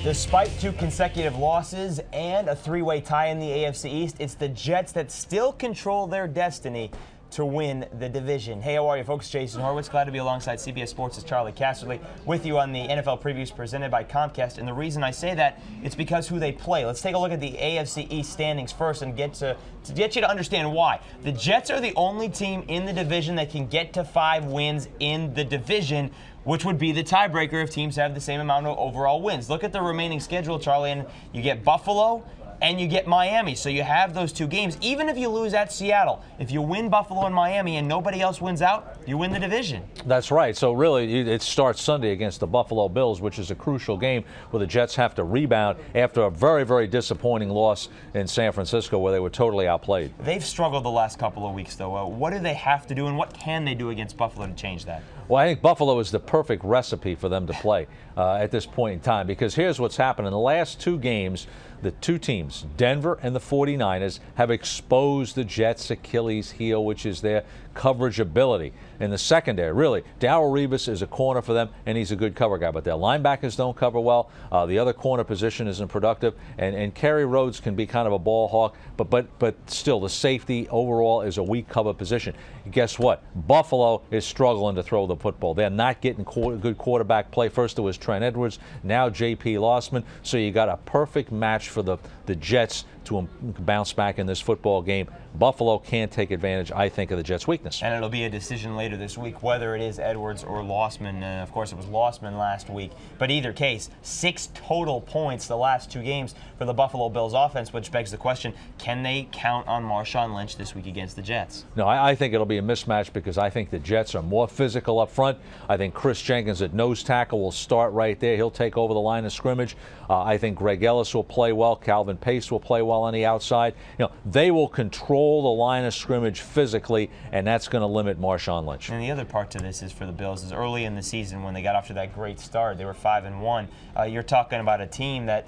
Despite 2 consecutive losses and a 3-way tie in the AFC East, it's the Jets that still control their destiny to win the division. Hey, how are you folks? Jason Horowitz, glad to be alongside CBS Sports' Charley Casserly with you on the NFL previews presented by Comcast. And the reason I say that, it's because who they play. Let's take a look at the AFC East standings first and get you to understand why. The Jets are the only team in the division that can get to 5 wins in the division, which would be the tiebreaker if teams have the same amount of overall wins. Look at the remaining schedule, Charlie, and you get Buffalo and you get Miami. So you have those 2 games. Even if you lose at Seattle, if you win Buffalo and Miami and nobody else wins out, you win the division. That's right. So really, it starts Sunday against the Buffalo Bills, which is a crucial game where the Jets have to rebound after a very, very disappointing loss in San Francisco where they were totally outplayed. They've struggled the last couple of weeks, though. What do they have to do and what can they do against Buffalo to change that? Well, I think Buffalo is the perfect recipe for them to play at this point in time, because here's what's happened. In the last 2 games, the 2 teams, Denver and the 49ers, have exposed the Jets' Achilles heel, which is their coverage ability in the secondary. Really, Darrelle Revis is a corner for them, and he's a good cover guy, but their linebackers don't cover well. The other corner position isn't productive, and Kerry Rhodes can be kind of a ball hawk, but still, the safety overall is a weak cover position. Guess what? Buffalo is struggling to throw the football. They're not getting good quarterback play. First it was Trent Edwards, now J.P. Lossman. So you got a perfect match for the Jets to bounce back in this football game. Buffalo can't take advantage, I think, of the Jets' weakness. And it'll be a decision later this week whether it is Edwards or Lossman. Of course, it was Lossman last week. But either case, 6 total points the last 2 games for the Buffalo Bills offense, which begs the question, can they count on Marshawn Lynch this week against the Jets? No, I think it'll be a mismatch because I think the Jets are more physical up front. I think Chris Jenkins at nose tackle will start right there. He'll take over the line of scrimmage. I think Greg Ellis will play well. Calvin Pace will play well on the outside. You know, they will control the line of scrimmage physically, and that's going to limit Marshawn Lynch. And the other part to this is for the Bills is early in the season when they got off to that great start. They were 5-1. You're talking about a team that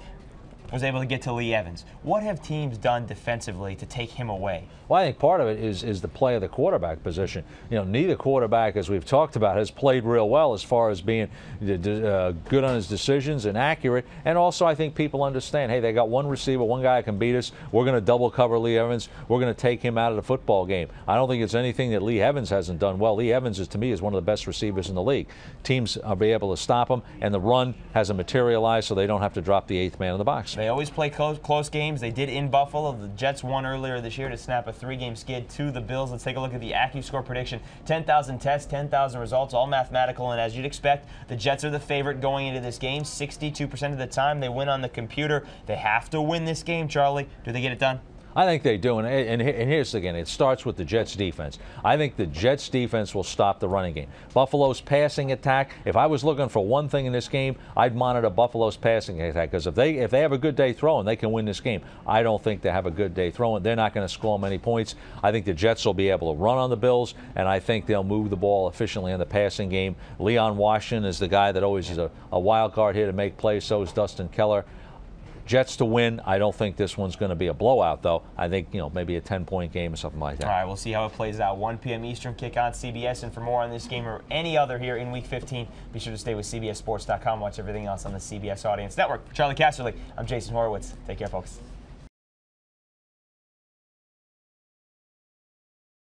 was able to get to Lee Evans. What have teams done defensively to take him away? Well, I think part of it is the play of the quarterback position. You know, neither quarterback, as we've talked about, has played real well as far as being good on his decisions and accurate. And also, I think people understand, hey, they got one receiver, one guy that can beat us. We're going to double cover Lee Evans. We're going to take him out of the football game. I don't think it's anything that Lee Evans hasn't done well. Lee Evans, to me, is one of the best receivers in the league. Teams will be able to stop him, and the run hasn't materialized, so they don't have to drop the 8th man in the box. They always play close games. They did in Buffalo. The Jets won earlier this year to snap a 3-game skid to the Bills. Let's take a look at the ACCUSCORE prediction. 10,000 tests, 10,000 results, all mathematical. And as you'd expect, the Jets are the favorite going into this game. 62% of the time they win on the computer. They have to win this game, Charlie. Do they get it done? I think they do, and here's again, it starts with the Jets' defense. I think the Jets' defense will stop the running game. Buffalo's passing attack, if I was looking for one thing in this game, I'd monitor Buffalo's passing attack, because if they have a good day throwing, they can win this game. I don't think they have a good day throwing. They're not going to score many points. I think the Jets will be able to run on the Bills, and I think they'll move the ball efficiently in the passing game. Leon Washington is the guy that always is a wild card here to make plays. So is Dustin Keller. Jets to win. I don't think this one's going to be a blowout, though. I think, you know, maybe a 10-point game or something like that. All right, we'll see how it plays out. 1 p.m. Eastern kick on CBS. And for more on this game or any other here in Week 15, be sure to stay with CBSSports.com. Watch everything else on the CBS Audience Network. For Charley Casserly, I'm Jason Horowitz. Take care, folks.